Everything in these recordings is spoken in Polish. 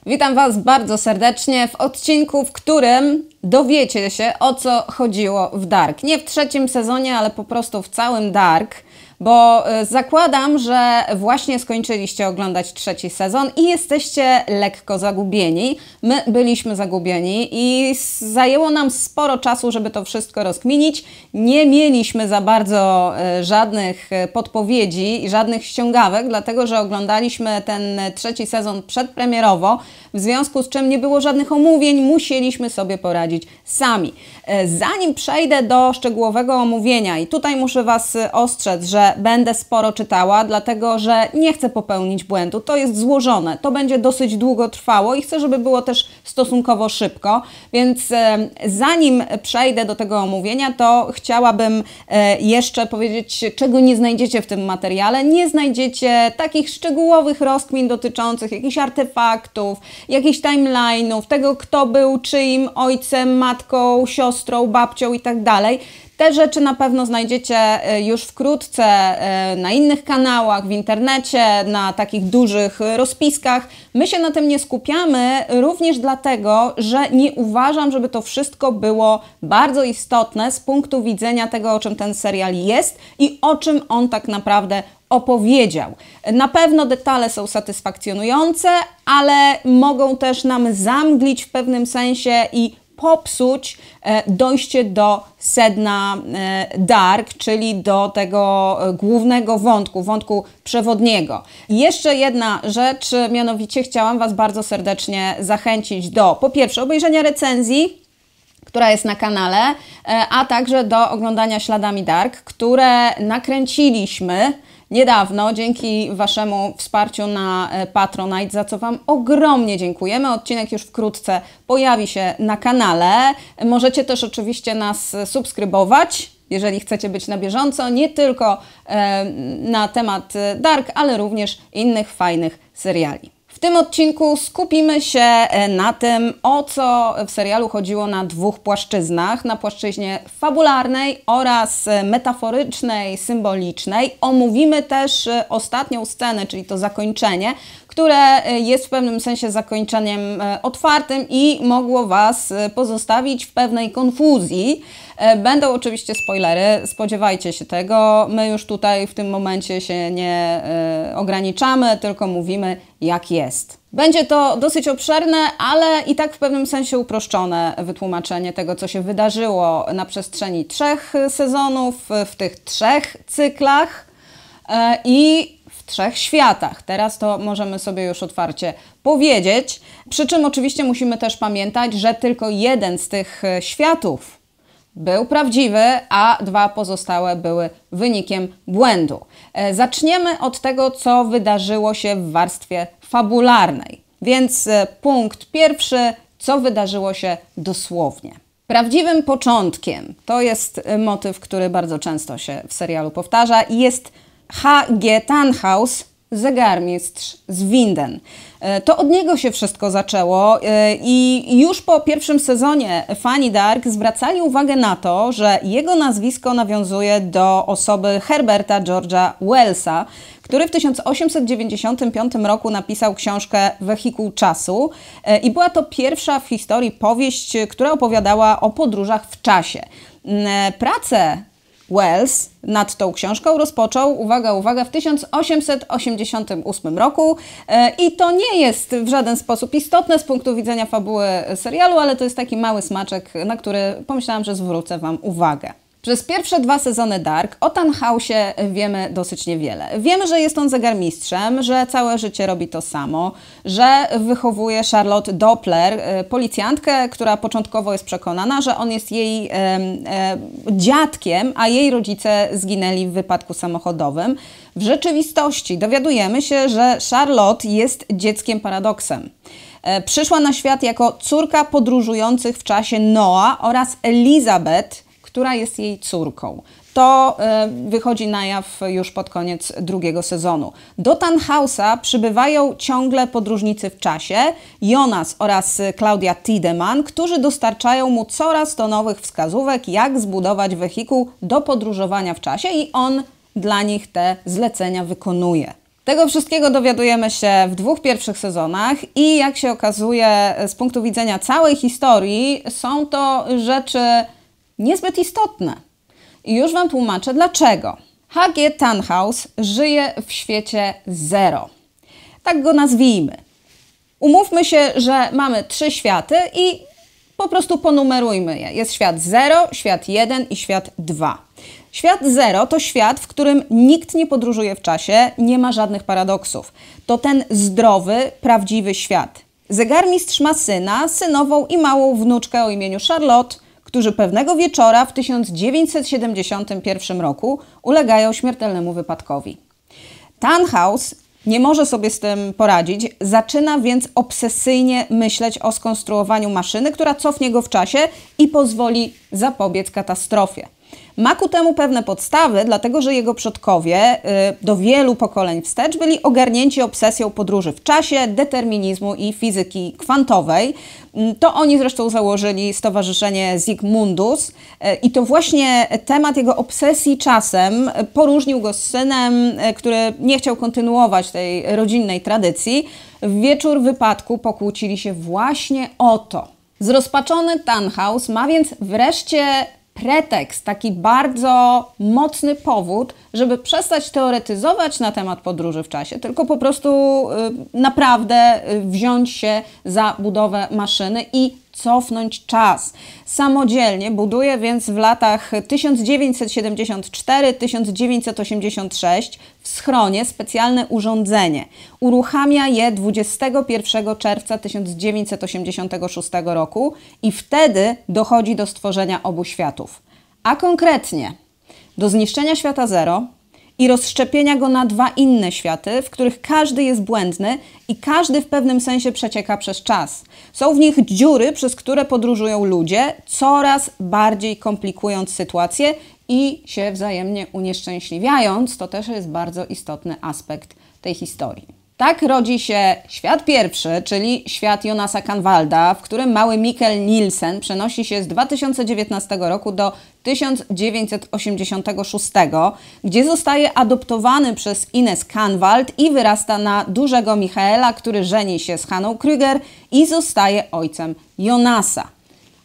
Witam Was bardzo serdecznie w odcinku, w którym dowiecie się, o co chodziło w Dark. Nie w trzecim sezonie, ale po prostu w całym Dark, bo zakładam, że właśnie skończyliście oglądać trzeci sezon i jesteście lekko zagubieni. My byliśmy zagubieni i zajęło nam sporo czasu, żeby to wszystko rozkminić. Nie mieliśmy za bardzo żadnych podpowiedzi i żadnych ściągawek, dlatego że oglądaliśmy ten trzeci sezon przedpremierowo, w związku z czym nie było żadnych omówień, musieliśmy sobie poradzić sami. Zanim przejdę do szczegółowego omówienia, i tutaj muszę Was ostrzec, że będę sporo czytała, dlatego że nie chcę popełnić błędu. To jest złożone, to będzie dosyć długo trwało i chcę, żeby było też stosunkowo szybko, więc zanim przejdę do tego omówienia, to chciałabym jeszcze powiedzieć, czego nie znajdziecie w tym materiale. Nie znajdziecie takich szczegółowych rozkmin dotyczących jakichś artefaktów, jakichś timeline'ów, tego, kto był czyim ojcem, matką, siostrą, babcią i tak dalej. Te rzeczy na pewno znajdziecie już wkrótce na innych kanałach, w internecie, na takich dużych rozpiskach. My się na tym nie skupiamy również dlatego, że nie uważam, żeby to wszystko było bardzo istotne z punktu widzenia tego, o czym ten serial jest i o czym on tak naprawdę opowiedział. Na pewno detale są satysfakcjonujące, ale mogą też nam zamglić w pewnym sensie i popsuć dojście do sedna Dark, czyli do tego głównego wątku przewodniego. Jeszcze jedna rzecz, mianowicie chciałam Was bardzo serdecznie zachęcić do, po pierwsze, obejrzenia recenzji, która jest na kanale, a także do oglądania Śladami Dark, które nakręciliśmy niedawno dzięki Waszemu wsparciu na Patronite, za co Wam ogromnie dziękujemy. Odcinek już wkrótce pojawi się na kanale. Możecie też oczywiście nas subskrybować, jeżeli chcecie być na bieżąco, nie tylko na temat Dark, ale również innych fajnych seriali. W tym odcinku skupimy się na tym, o co w serialu chodziło na dwóch płaszczyznach. Na płaszczyźnie fabularnej oraz metaforycznej, symbolicznej. Omówimy też ostatnią scenę, czyli to zakończenie, które jest w pewnym sensie zakończeniem otwartym i mogło Was pozostawić w pewnej konfuzji. Będą oczywiście spoilery, spodziewajcie się tego. My już tutaj w tym momencie się nie ograniczamy, tylko mówimy, jak jest. Będzie to dosyć obszerne, ale i tak w pewnym sensie uproszczone wytłumaczenie tego, co się wydarzyło na przestrzeni 3 sezonów, w tych 3 cyklach i w 3 światach. Teraz to możemy sobie już otwarcie powiedzieć. Przy czym oczywiście musimy też pamiętać, że tylko jeden z tych światów był prawdziwy, a 2 pozostałe były wynikiem błędu. Zaczniemy od tego, co wydarzyło się w warstwie fabularnej. Więc punkt pierwszy, co wydarzyło się dosłownie. Prawdziwym początkiem, to jest motyw, który bardzo często się w serialu powtarza, i jest H.G. Tannhaus, zegarmistrz z Winden. To od niego się wszystko zaczęło i już po pierwszym sezonie fani Dark zwracali uwagę na to, że jego nazwisko nawiązuje do osoby Herberta George'a Wellsa, który w 1895 roku napisał książkę Wehikuł czasu i była to pierwsza w historii powieść, która opowiadała o podróżach w czasie. Pracę Wells nad tą książką rozpoczął, uwaga, w 1888 roku i to nie jest w żaden sposób istotne z punktu widzenia fabuły serialu, ale to jest taki mały smaczek, na który pomyślałam, że zwrócę Wam uwagę. Przez pierwsze 2 sezony Dark o Tannhausie wiemy dosyć niewiele. Wiemy, że jest on zegarmistrzem, że całe życie robi to samo, że wychowuje Charlotte Doppler, policjantkę, która początkowo jest przekonana, że on jest jej dziadkiem, a jej rodzice zginęli w wypadku samochodowym. W rzeczywistości dowiadujemy się, że Charlotte jest dzieckiem paradoksem. Przyszła na świat jako córka podróżujących w czasie Noah oraz Elizabeth, która jest jej córką. To wychodzi na jaw już pod koniec 2 sezonu. Do Tannhausa przybywają ciągle podróżnicy w czasie, Jonas oraz Claudia Tiedemann, którzy dostarczają mu coraz to nowych wskazówek, jak zbudować wehikuł do podróżowania w czasie i on dla nich te zlecenia wykonuje. Tego wszystkiego dowiadujemy się w 2 pierwszych sezonach i jak się okazuje z punktu widzenia całej historii są to rzeczy niezbyt istotne. I już Wam tłumaczę dlaczego. H.G. Tannhaus żyje w świecie 0. Tak go nazwijmy. Umówmy się, że mamy 3 światy i po prostu ponumerujmy je. Jest świat 0, świat 1 i świat 2. Świat 0 to świat, w którym nikt nie podróżuje w czasie, nie ma żadnych paradoksów. To ten zdrowy, prawdziwy świat. Zegarmistrz ma syna, synową i małą wnuczkę o imieniu Charlotte, którzy pewnego wieczora w 1971 roku ulegają śmiertelnemu wypadkowi. Tannhaus nie może sobie z tym poradzić, zaczyna więc obsesyjnie myśleć o skonstruowaniu maszyny, która cofnie go w czasie i pozwoli zapobiec katastrofie. Ma ku temu pewne podstawy, dlatego że jego przodkowie do wielu pokoleń wstecz byli ogarnięci obsesją podróży w czasie, determinizmu i fizyki kwantowej. To oni zresztą założyli Stowarzyszenie Zygmundus i to właśnie temat jego obsesji czasem poróżnił go z synem, który nie chciał kontynuować tej rodzinnej tradycji. W wieczór wypadku pokłócili się właśnie o to. Zrozpaczony Tannhaus ma więc wreszcie pretekst, taki bardzo mocny powód, żeby przestać teoretyzować na temat podróży w czasie, tylko po prostu naprawdę wziąć się za budowę maszyny i cofnąć czas. Samodzielnie buduje więc w latach 1974-1986 w schronie specjalne urządzenie. Uruchamia je 21 czerwca 1986 roku i wtedy dochodzi do stworzenia obu światów. A konkretnie do zniszczenia świata 0 i rozszczepienia go na 2 inne światy, w których każdy jest błędny i każdy w pewnym sensie przecieka przez czas. Są w nich dziury, przez które podróżują ludzie, coraz bardziej komplikując sytuację i się wzajemnie unieszczęśliwiając. To też jest bardzo istotny aspekt tej historii. Tak rodzi się świat pierwszy, czyli świat Jonasa Kahnwalda, w którym mały Mikkel Nielsen przenosi się z 2019 roku do 1986, gdzie zostaje adoptowany przez Ines Kahnwald i wyrasta na dużego Michaela, który żeni się z Hanną Krüger i zostaje ojcem Jonasa.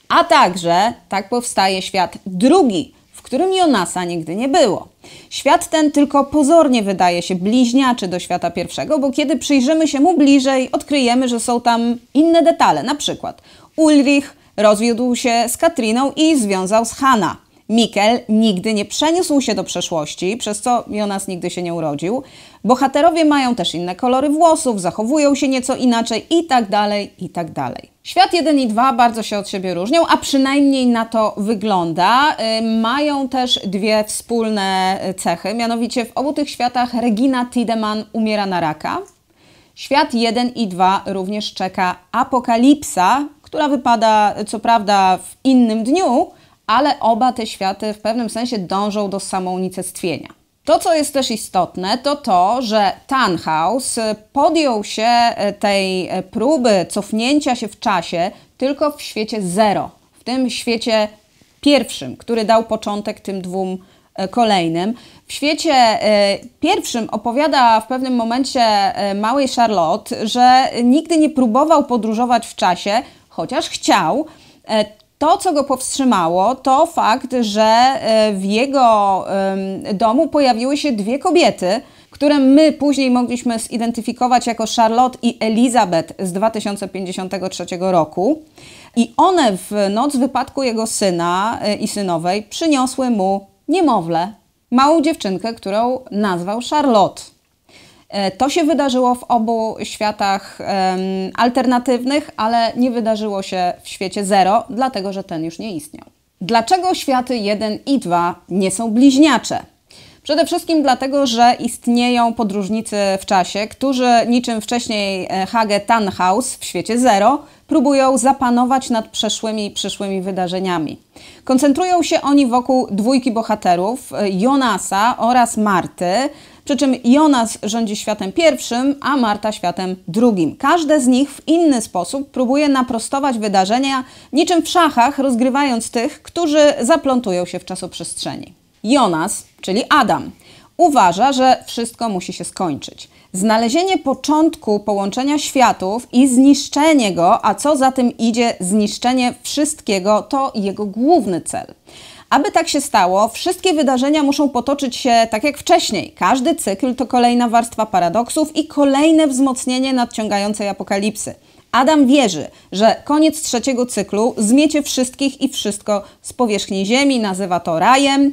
A także tak powstaje świat drugi, w którym Jonasa nigdy nie było. Świat ten tylko pozornie wydaje się bliźniaczy do świata pierwszego, bo kiedy przyjrzymy się mu bliżej, odkryjemy, że są tam inne detale. Na przykład Ulrich rozwiódł się z Katriną i związał z Hanna. Mikkel nigdy nie przeniósł się do przeszłości, przez co Jonas nigdy się nie urodził. Bohaterowie mają też inne kolory włosów, zachowują się nieco inaczej i tak dalej, i tak dalej. Świat 1 i 2 bardzo się od siebie różnią, a przynajmniej na to wygląda. Mają też 2 wspólne cechy, mianowicie w obu tych światach Regina Tiedemann umiera na raka. Świat 1 i 2 również czeka apokalipsa, która wypada co prawda w innym dniu, ale oba te światy w pewnym sensie dążą do samounicestwienia. To, co jest też istotne, to to, że Tannhaus podjął się tej próby cofnięcia się w czasie tylko w świecie 0, w tym świecie pierwszym, który dał początek tym 2 kolejnym. W świecie pierwszym opowiada w pewnym momencie małej Charlotte, że nigdy nie próbował podróżować w czasie, chociaż chciał. To, co go powstrzymało, to fakt, że w jego domu pojawiły się 2 kobiety, które my później mogliśmy zidentyfikować jako Charlotte i Elizabeth z 2053 roku. I one w noc wypadku jego syna i synowej przyniosły mu niemowlę, małą dziewczynkę, którą nazwał Charlotte. To się wydarzyło w obu światach alternatywnych, ale nie wydarzyło się w świecie 0, dlatego że ten już nie istniał. Dlaczego światy 1 i 2 nie są bliźniacze? Przede wszystkim dlatego, że istnieją podróżnicy w czasie, którzy niczym wcześniej H.G. Tannhaus w świecie 0 próbują zapanować nad przeszłymi i przyszłymi wydarzeniami. Koncentrują się oni wokół 2 bohaterów, Jonasa oraz Marty, przy czym Jonas rządzi światem pierwszym, a Marta światem drugim. Każde z nich w inny sposób próbuje naprostować wydarzenia, niczym w szachach, rozgrywając tych, którzy zaplątują się w czasoprzestrzeni. Jonas, czyli Adam, uważa, że wszystko musi się skończyć. Znalezienie początku połączenia światów i zniszczenie go, a co za tym idzie zniszczenie wszystkiego, to jego główny cel. Aby tak się stało, wszystkie wydarzenia muszą potoczyć się tak jak wcześniej. Każdy cykl to kolejna warstwa paradoksów i kolejne wzmocnienie nadciągającej apokalipsy. Adam wierzy, że koniec trzeciego cyklu zmiecie wszystkich i wszystko z powierzchni Ziemi, nazywa to rajem.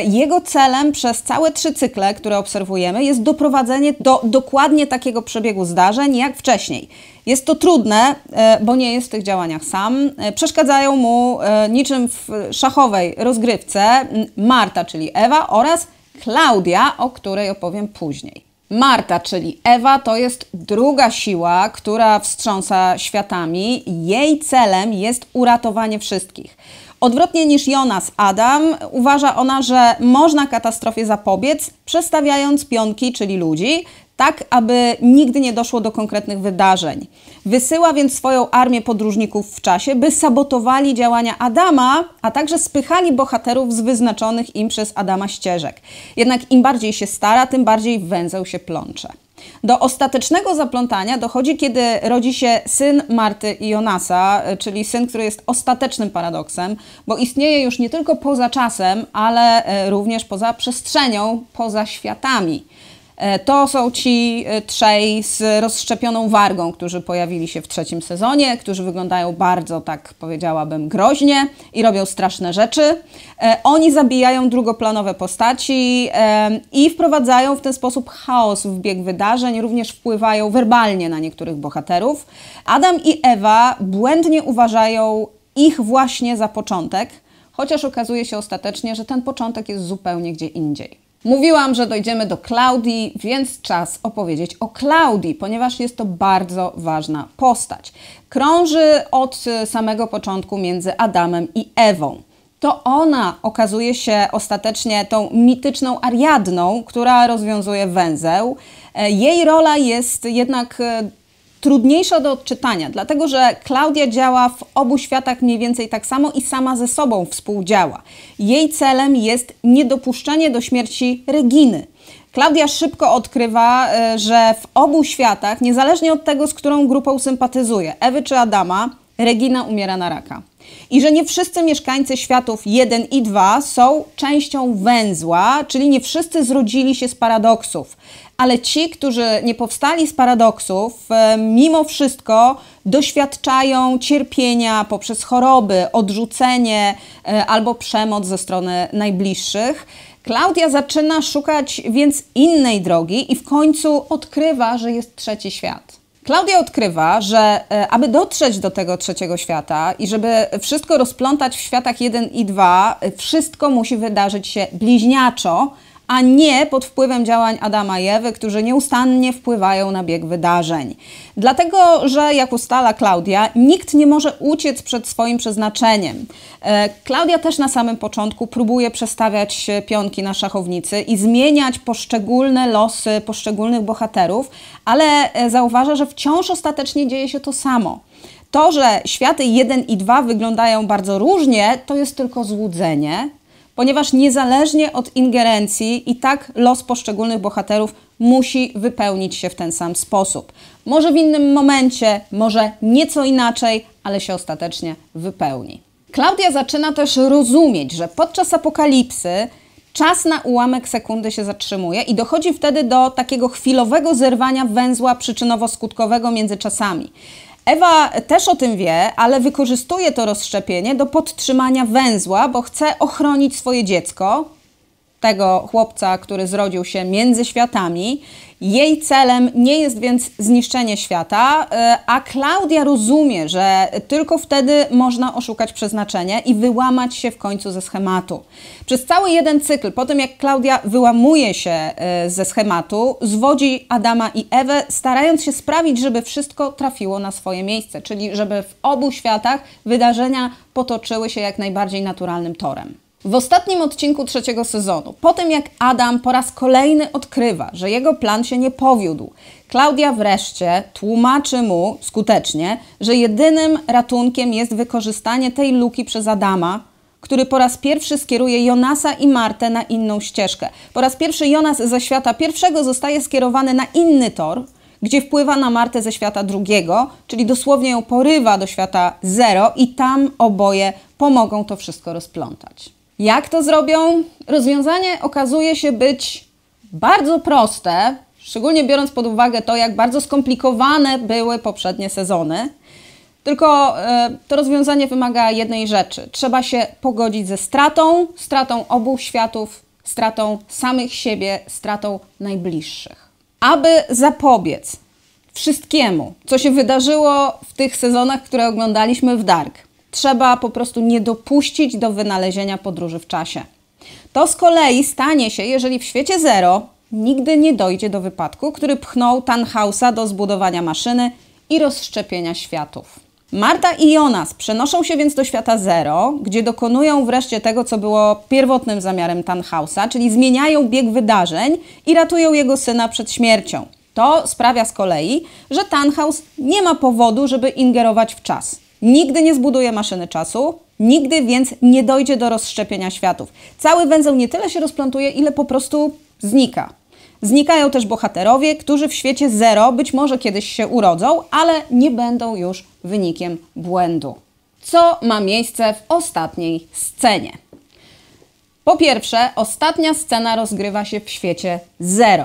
Jego celem przez całe 3 cykle, które obserwujemy, jest doprowadzenie do dokładnie takiego przebiegu zdarzeń jak wcześniej. Jest to trudne, bo nie jest w tych działaniach sam. Przeszkadzają mu niczym w szachowej rozgrywce Marta, czyli Ewa, oraz Klaudia, o której opowiem później. Marta, czyli Ewa, to jest druga siła, która wstrząsa światami. Jej celem jest uratowanie wszystkich. Odwrotnie niż Jonas Adam, uważa ona, że można katastrofie zapobiec, przestawiając pionki, czyli ludzi, tak aby nigdy nie doszło do konkretnych wydarzeń. Wysyła więc swoją armię podróżników w czasie, by sabotowali działania Adama, a także spychali bohaterów z wyznaczonych im przez Adama ścieżek. Jednak im bardziej się stara, tym bardziej węzeł się plącze. Do ostatecznego zaplątania dochodzi, kiedy rodzi się syn Marty i Jonasa, czyli syn, który jest ostatecznym paradoksem, bo istnieje już nie tylko poza czasem, ale również poza przestrzenią, poza światami. To są ci trzej z rozszczepioną wargą, którzy pojawili się w 3. sezonie, którzy wyglądają bardzo, tak powiedziałabym, groźnie i robią straszne rzeczy. Oni zabijają drugoplanowe postaci i wprowadzają w ten sposób chaos w bieg wydarzeń, również wpływają werbalnie na niektórych bohaterów. Adam i Ewa błędnie uważają ich właśnie za początek, chociaż okazuje się ostatecznie, że ten początek jest zupełnie gdzie indziej. Mówiłam, że dojdziemy do Klaudii, więc czas opowiedzieć o Klaudii, ponieważ jest to bardzo ważna postać. Krąży od samego początku między Adamem i Ewą. To ona okazuje się ostatecznie tą mityczną Ariadną, która rozwiązuje węzeł. Jej rola jest jednak trudniejsza do odczytania, dlatego że Klaudia działa w obu światach mniej więcej tak samo i sama ze sobą współdziała. Jej celem jest niedopuszczenie do śmierci Reginy. Klaudia szybko odkrywa, że w obu światach, niezależnie od tego, z którą grupą sympatyzuje, Ewy czy Adama, Regina umiera na raka. I że nie wszyscy mieszkańcy światów 1 i 2 są częścią węzła, czyli nie wszyscy zrodzili się z paradoksów. Ale ci, którzy nie powstali z paradoksów, mimo wszystko doświadczają cierpienia poprzez choroby, odrzucenie albo przemoc ze strony najbliższych. Klaudia zaczyna szukać więc innej drogi i w końcu odkrywa, że jest trzeci świat. Klaudia odkrywa, że aby dotrzeć do tego trzeciego świata i żeby wszystko rozplątać w światach 1 i 2, wszystko musi wydarzyć się bliźniaczo, a nie pod wpływem działań Adama i Ewy, którzy nieustannie wpływają na bieg wydarzeń. Dlatego, że jak ustala Klaudia, nikt nie może uciec przed swoim przeznaczeniem. Klaudia też na samym początku próbuje przestawiać pionki na szachownicy i zmieniać poszczególne losy poszczególnych bohaterów, ale zauważa, że wciąż ostatecznie dzieje się to samo. To, że światy 1 i 2 wyglądają bardzo różnie, to jest tylko złudzenie, ponieważ niezależnie od ingerencji i tak los poszczególnych bohaterów musi wypełnić się w ten sam sposób. Może w innym momencie, może nieco inaczej, ale się ostatecznie wypełni. Klaudia zaczyna też rozumieć, że podczas apokalipsy czas na ułamek sekundy się zatrzymuje i dochodzi wtedy do takiego chwilowego zerwania węzła przyczynowo-skutkowego między czasami. Ewa też o tym wie, ale wykorzystuje to rozszczepienie do podtrzymania węzła, bo chce ochronić swoje dziecko, tego chłopca, który zrodził się między światami. Jej celem nie jest więc zniszczenie świata, a Klaudia rozumie, że tylko wtedy można oszukać przeznaczenie i wyłamać się w końcu ze schematu. Przez cały jeden cykl, po tym jak Klaudia wyłamuje się ze schematu, zwodzi Adama i Ewę, starając się sprawić, żeby wszystko trafiło na swoje miejsce, czyli żeby w obu światach wydarzenia potoczyły się jak najbardziej naturalnym torem. W ostatnim odcinku 3. sezonu, po tym jak Adam po raz kolejny odkrywa, że jego plan się nie powiódł, Klaudia wreszcie tłumaczy mu skutecznie, że jedynym ratunkiem jest wykorzystanie tej luki przez Adama, który po raz pierwszy skieruje Jonasa i Martę na inną ścieżkę. Po raz pierwszy Jonas ze świata pierwszego zostaje skierowany na inny tor, gdzie wpływa na Martę ze świata drugiego, czyli dosłownie ją porywa do świata 0 i tam oboje pomogą to wszystko rozplątać. Jak to zrobią? Rozwiązanie okazuje się być bardzo proste, szczególnie biorąc pod uwagę to, jak bardzo skomplikowane były poprzednie sezony. Tylko to rozwiązanie wymaga jednej rzeczy. Trzeba się pogodzić ze stratą obu światów, stratą samych siebie, stratą najbliższych. Aby zapobiec wszystkiemu, co się wydarzyło w tych sezonach, które oglądaliśmy w Dark, trzeba po prostu nie dopuścić do wynalezienia podróży w czasie. To z kolei stanie się, jeżeli w świecie 0 nigdy nie dojdzie do wypadku, który pchnął Tannhausa do zbudowania maszyny i rozszczepienia światów. Marta i Jonas przenoszą się więc do świata 0, gdzie dokonują wreszcie tego, co było pierwotnym zamiarem Tannhausa, czyli zmieniają bieg wydarzeń i ratują jego syna przed śmiercią. To sprawia z kolei, że Tannhaus nie ma powodu, żeby ingerować w czas. Nigdy nie zbuduje maszyny czasu, nigdy więc nie dojdzie do rozszczepienia światów. Cały węzeł nie tyle się rozplątuje, ile po prostu znika. Znikają też bohaterowie, którzy w świecie 0 być może kiedyś się urodzą, ale nie będą już wynikiem błędu. Co ma miejsce w ostatniej scenie? Po pierwsze, ostatnia scena rozgrywa się w świecie 0.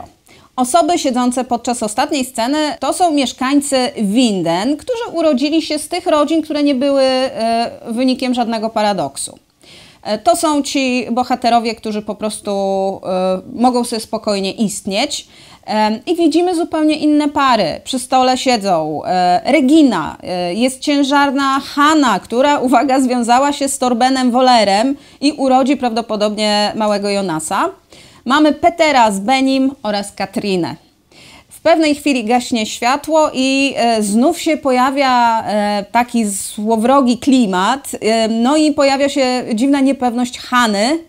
Osoby siedzące podczas ostatniej sceny to są mieszkańcy Winden, którzy urodzili się z tych rodzin, które nie były wynikiem żadnego paradoksu. To są ci bohaterowie, którzy po prostu mogą sobie spokojnie istnieć. I widzimy zupełnie inne pary. Przy stole siedzą Regina, jest ciężarna Hanna, która, uwaga, związała się z Torbenem Wollerem i urodzi prawdopodobnie małego Jonasa. Mamy Petera z Benim oraz Katrinę. W pewnej chwili gaśnie światło i znów się pojawia taki złowrogi klimat, no i pojawia się dziwna niepewność Hany.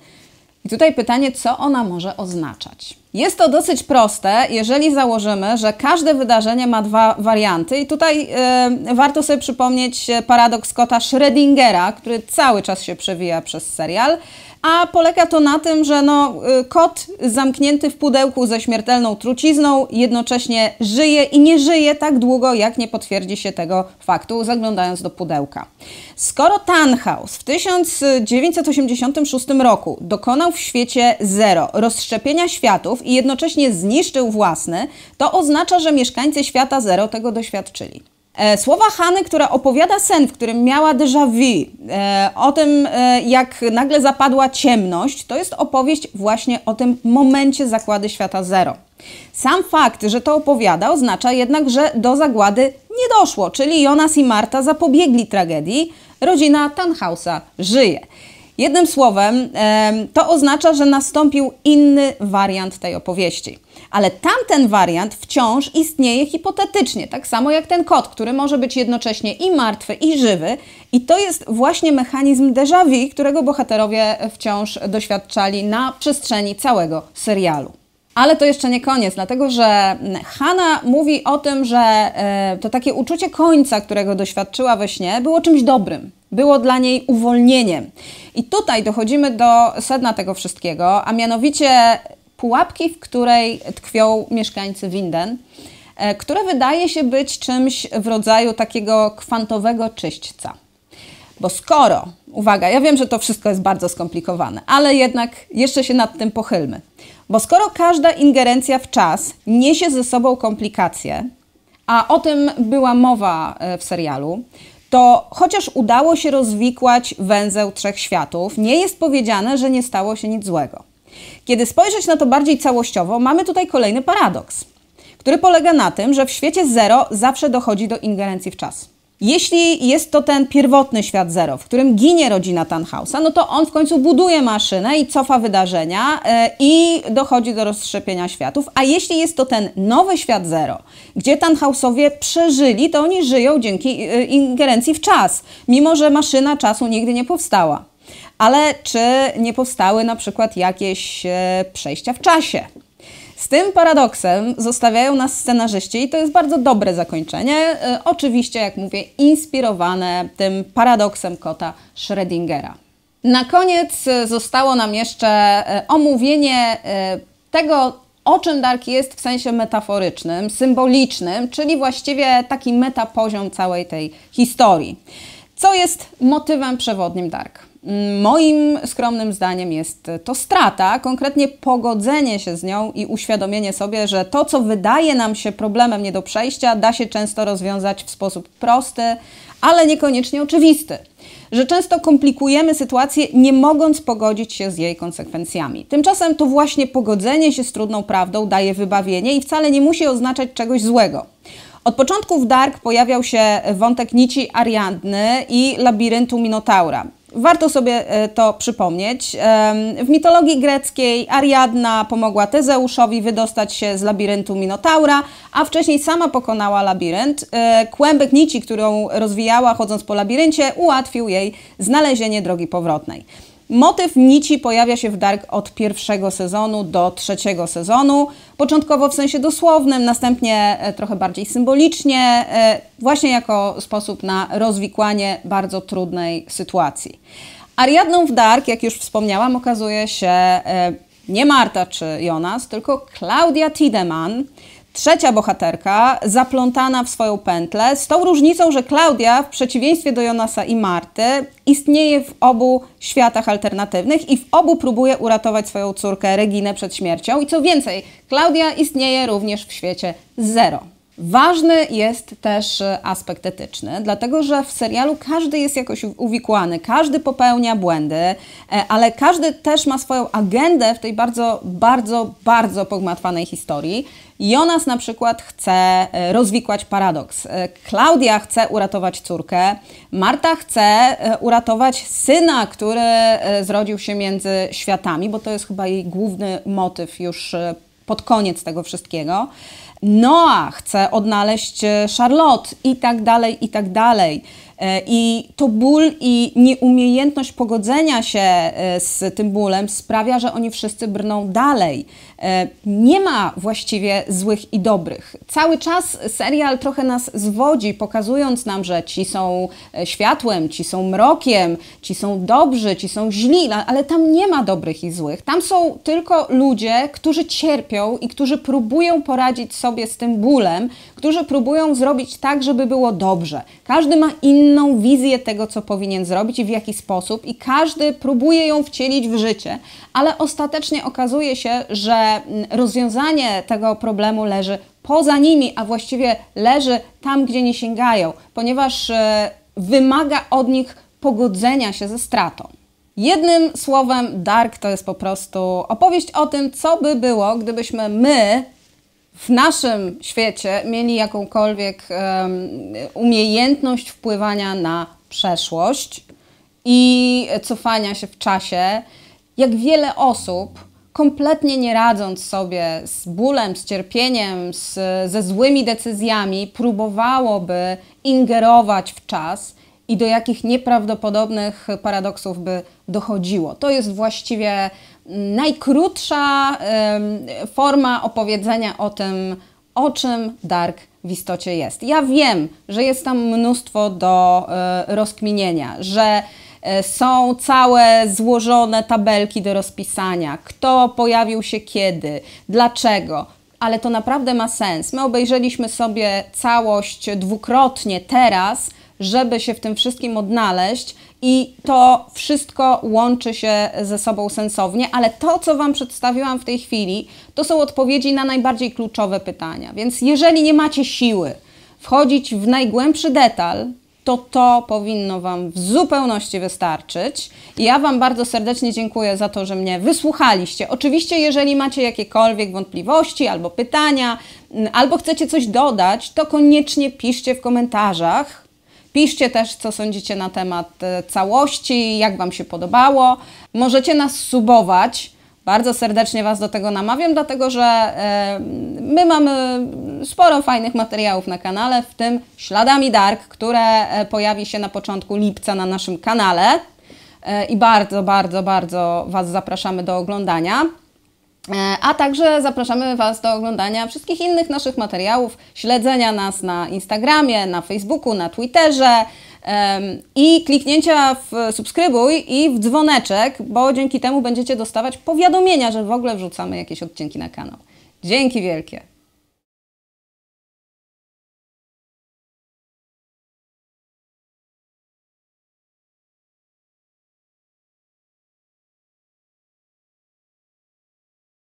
I tutaj pytanie, co ona może oznaczać? Jest to dosyć proste, jeżeli założymy, że każde wydarzenie ma dwa warianty i tutaj warto sobie przypomnieć paradoks Scotta Schrödingera, który cały czas się przewija przez serial, a polega to na tym, że kot zamknięty w pudełku ze śmiertelną trucizną jednocześnie żyje i nie żyje tak długo, jak nie potwierdzi się tego faktu, zaglądając do pudełka. Skoro Tannhaus w 1986 roku dokonał w świecie 0 rozszczepienia światów i jednocześnie zniszczył własny, to oznacza, że mieszkańcy świata 0 tego doświadczyli. Słowa Hany, która opowiada sen, w którym miała déjà vu, o tym, jak nagle zapadła ciemność, to jest opowieść właśnie o tym momencie zagłady świata 0. Sam fakt, że to opowiada, oznacza jednak, że do zagłady nie doszło, czyli Jonas i Marta zapobiegli tragedii, rodzina Tannhausa żyje. Jednym słowem, to oznacza, że nastąpił inny wariant tej opowieści. Ale tamten wariant wciąż istnieje hipotetycznie, tak samo jak ten kot, który może być jednocześnie i martwy, i żywy. I to jest właśnie mechanizm déjà vu, którego bohaterowie wciąż doświadczali na przestrzeni całego serialu. Ale to jeszcze nie koniec, dlatego że Hanna mówi o tym, że to takie uczucie końca, którego doświadczyła we śnie, było czymś dobrym. Było dla niej uwolnieniem. I tutaj dochodzimy do sedna tego wszystkiego, a mianowicie pułapki, w której tkwią mieszkańcy Winden, które wydaje się być czymś w rodzaju takiego kwantowego czyśćca. Bo skoro, uwaga, ja wiem, że to wszystko jest bardzo skomplikowane, ale jednak jeszcze się nad tym pochylmy. Bo skoro każda ingerencja w czas niesie ze sobą komplikacje, a o tym była mowa w serialu, to chociaż udało się rozwikłać węzeł trzech światów, nie jest powiedziane, że nie stało się nic złego. Kiedy spojrzeć na to bardziej całościowo, mamy tutaj kolejny paradoks, który polega na tym, że w świecie 0 zawsze dochodzi do ingerencji w czas. Jeśli jest to ten pierwotny świat 0, w którym ginie rodzina Tannhausa, no to on w końcu buduje maszynę i cofa wydarzenia i dochodzi do rozszczepienia światów. A jeśli jest to ten nowy świat 0, gdzie Tannhausowie przeżyli, to oni żyją dzięki ingerencji w czas, mimo że maszyna czasu nigdy nie powstała. Ale czy nie powstały na przykład jakieś przejścia w czasie? Z tym paradoksem zostawiają nas scenarzyści i to jest bardzo dobre zakończenie. Oczywiście, jak mówię, inspirowane tym paradoksem kota Schrödingera. Na koniec zostało nam jeszcze omówienie tego, o czym Dark jest w sensie metaforycznym, symbolicznym, czyli właściwie taki metapoziom całej tej historii. Co jest motywem przewodnim Dark? Moim skromnym zdaniem jest to strata, konkretnie pogodzenie się z nią i uświadomienie sobie, że to, co wydaje nam się problemem nie do przejścia, da się często rozwiązać w sposób prosty, ale niekoniecznie oczywisty. Że często komplikujemy sytuację, nie mogąc pogodzić się z jej konsekwencjami. Tymczasem to właśnie pogodzenie się z trudną prawdą daje wybawienie i wcale nie musi oznaczać czegoś złego. Od początku w Dark pojawiał się wątek nici Ariadny i labiryntu Minotaura. Warto sobie to przypomnieć. W mitologii greckiej Ariadna pomogła Tezeuszowi wydostać się z labiryntu Minotaura, a wcześniej sama pokonała labirynt. Kłębek nici, którą rozwijała chodząc po labiryncie, ułatwił jej znalezienie drogi powrotnej. Motyw nici pojawia się w Dark od pierwszego sezonu do trzeciego sezonu, początkowo w sensie dosłownym, następnie trochę bardziej symbolicznie, właśnie jako sposób na rozwikłanie bardzo trudnej sytuacji. Ariadną w Dark, jak już wspomniałam, okazuje się nie Marta czy Jonas, tylko Claudia Tiedemann, trzecia bohaterka, zaplątana w swoją pętlę, z tą różnicą, że Klaudia, w przeciwieństwie do Jonasa i Marty, istnieje w obu światach alternatywnych i w obu próbuje uratować swoją córkę Reginę przed śmiercią. I co więcej, Klaudia istnieje również w świecie Zero. Ważny jest też aspekt etyczny, dlatego że w serialu każdy jest jakoś uwikłany, każdy popełnia błędy, ale każdy też ma swoją agendę w tej bardzo pogmatwanej historii. Jonas na przykład chce rozwikłać paradoks. Klaudia chce uratować córkę. Marta chce uratować syna, który zrodził się między światami, bo to jest chyba jej główny motyw już pod koniec tego wszystkiego. Noah chce odnaleźć Charlotte i tak dalej, i tak dalej. I to ból i nieumiejętność pogodzenia się z tym bólem sprawia, że oni wszyscy brną dalej. Nie ma właściwie złych i dobrych. Cały czas serial trochę nas zwodzi, pokazując nam, że ci są światłem, ci są mrokiem, ci są dobrzy, ci są źli, ale tam nie ma dobrych i złych. Tam są tylko ludzie, którzy cierpią i którzy próbują poradzić sobie z tym bólem, którzy próbują zrobić tak, żeby było dobrze. Każdy ma inną wizję tego, co powinien zrobić i w jaki sposób i każdy próbuje ją wcielić w życie, ale ostatecznie okazuje się, że rozwiązanie tego problemu leży poza nimi, a właściwie leży tam, gdzie nie sięgają, ponieważ wymaga od nich pogodzenia się ze stratą. Jednym słowem, Dark to jest po prostu opowieść o tym, co by było, gdybyśmy my w naszym świecie mieli jakąkolwiek umiejętność wpływania na przeszłość i cofania się w czasie. Jak wiele osób, kompletnie nie radząc sobie z bólem, z cierpieniem, ze złymi decyzjami, próbowałoby ingerować w czas i do jakich nieprawdopodobnych paradoksów by dochodziło. To jest właściwie najkrótsza forma opowiedzenia o tym, o czym Dark w istocie jest. Ja wiem, że jest tam mnóstwo do rozkminienia, że są całe złożone tabelki do rozpisania, kto pojawił się kiedy, dlaczego, ale to naprawdę ma sens. My obejrzeliśmy sobie całość dwukrotnie teraz, żeby się w tym wszystkim odnaleźć i to wszystko łączy się ze sobą sensownie, ale to, co Wam przedstawiłam w tej chwili, to są odpowiedzi na najbardziej kluczowe pytania. Więc jeżeli nie macie siły wchodzić w najgłębszy detal, to powinno Wam w zupełności wystarczyć. I ja Wam bardzo serdecznie dziękuję za to, że mnie wysłuchaliście. Oczywiście, jeżeli macie jakiekolwiek wątpliwości albo pytania, albo chcecie coś dodać, to koniecznie piszcie w komentarzach. Piszcie też, co sądzicie na temat całości, jak Wam się podobało. Możecie nas subować. Bardzo serdecznie Was do tego namawiam, dlatego że my mamy sporo fajnych materiałów na kanale, w tym Śladami Dark, które pojawi się na początku lipca na naszym kanale. I bardzo Was zapraszamy do oglądania. A także zapraszamy Was do oglądania wszystkich innych naszych materiałów, śledzenia nas na Instagramie, na Facebooku, na Twitterze, i kliknięcia w subskrybuj i w dzwoneczek, bo dzięki temu będziecie dostawać powiadomienia, że w ogóle wrzucamy jakieś odcinki na kanał. Dzięki wielkie!